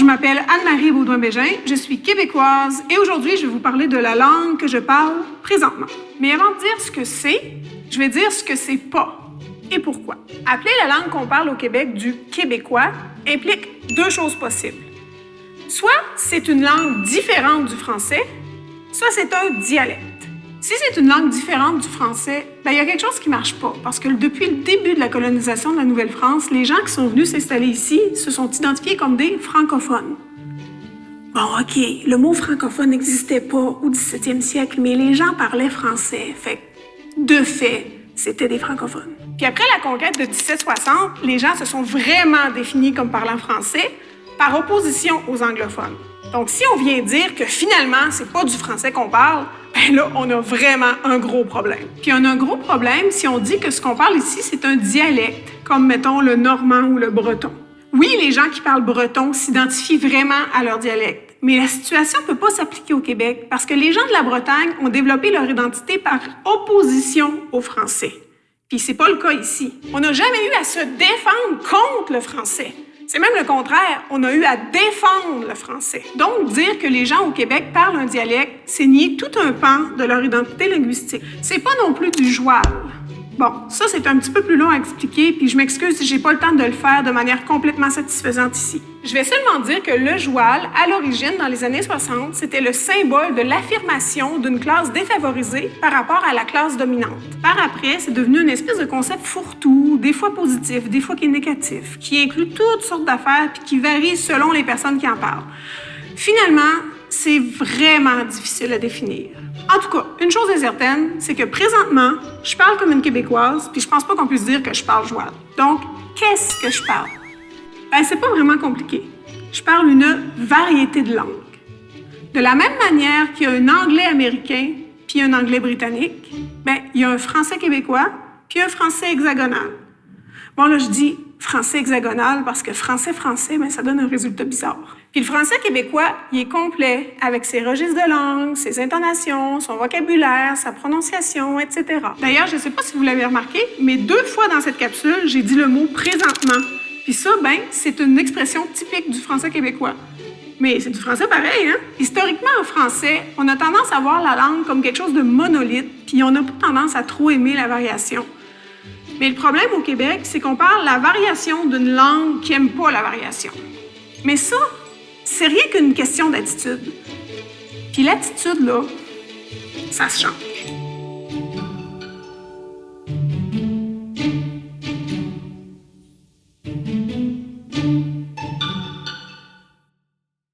je m'appelle Anne-Marie Baudouin-Bégin, je suis québécoise et aujourd'hui, je vais vous parler de la langue que je parle présentement. Mais avant de dire ce que c'est, je vais dire ce que c'est pas et pourquoi. Appeler la langue qu'on parle au Québec du québécois implique deux choses possibles. Soit c'est une langue différente du français, soit c'est un dialecte. Si c'est une langue différente du français, il y a quelque chose qui ne marche pas, parce que depuis le début de la colonisation de la Nouvelle-France, les gens qui sont venus s'installer ici se sont identifiés comme des francophones. Bon, OK, le mot francophone n'existait pas au 17e siècle, mais les gens parlaient français. Fait que, de fait, c'était des francophones. Puis après la conquête de 1760, les gens se sont vraiment définis comme parlant français par opposition aux anglophones. Donc, si on vient dire que finalement, c'est pas du français qu'on parle, ben là, on a vraiment un gros problème. Puis on a un gros problème si on dit que ce qu'on parle ici, c'est un dialecte, comme mettons le normand ou le breton. Oui, les gens qui parlent breton s'identifient vraiment à leur dialecte, mais la situation ne peut pas s'appliquer au Québec parce que les gens de la Bretagne ont développé leur identité par opposition au français. Puis c'est pas le cas ici. On n'a jamais eu à se défendre contre le français. C'est même le contraire, on a eu à défendre le français. Donc, dire que les gens au Québec parlent un dialecte, c'est nier tout un pan de leur identité linguistique. C'est pas non plus du joual. Bon, ça, c'est un petit peu plus long à expliquer, puis je m'excuse si j'ai pas le temps de le faire de manière complètement satisfaisante ici. Je vais seulement dire que le joual, à l'origine, dans les années 60, c'était le symbole de l'affirmation d'une classe défavorisée par rapport à la classe dominante. Par après, c'est devenu une espèce de concept fourre-tout, des fois positif, des fois qui est négatif, qui inclut toutes sortes d'affaires puis qui varie selon les personnes qui en parlent. Finalement, c'est vraiment difficile à définir. En tout cas, une chose est certaine, c'est que présentement, je parle comme une Québécoise, puis je pense pas qu'on puisse dire que je parle joual. Donc, qu'est-ce que je parle? C'est pas vraiment compliqué. Je parle une variété de langues. De la même manière qu'il y a un anglais américain puis un anglais britannique, il y a un français québécois puis un français hexagonal. Bon, là, je dis français hexagonal parce que français, ça donne un résultat bizarre. Puis le français québécois, il est complet avec ses registres de langue, ses intonations, son vocabulaire, sa prononciation, etc. D'ailleurs, je ne sais pas si vous l'avez remarqué, mais 2 fois dans cette capsule, j'ai dit le mot « présentement ». Puis ça, c'est une expression typique du français québécois. Mais c'est du français pareil, hein? Historiquement, en français, on a tendance à voir la langue comme quelque chose de monolithe, puis on n'a pas tendance à trop aimer la variation. Mais le problème au Québec, c'est qu'on parle la variation d'une langue qui n'aime pas la variation. Mais ça, c'est rien qu'une question d'attitude. Puis l'attitude, là, ça se change.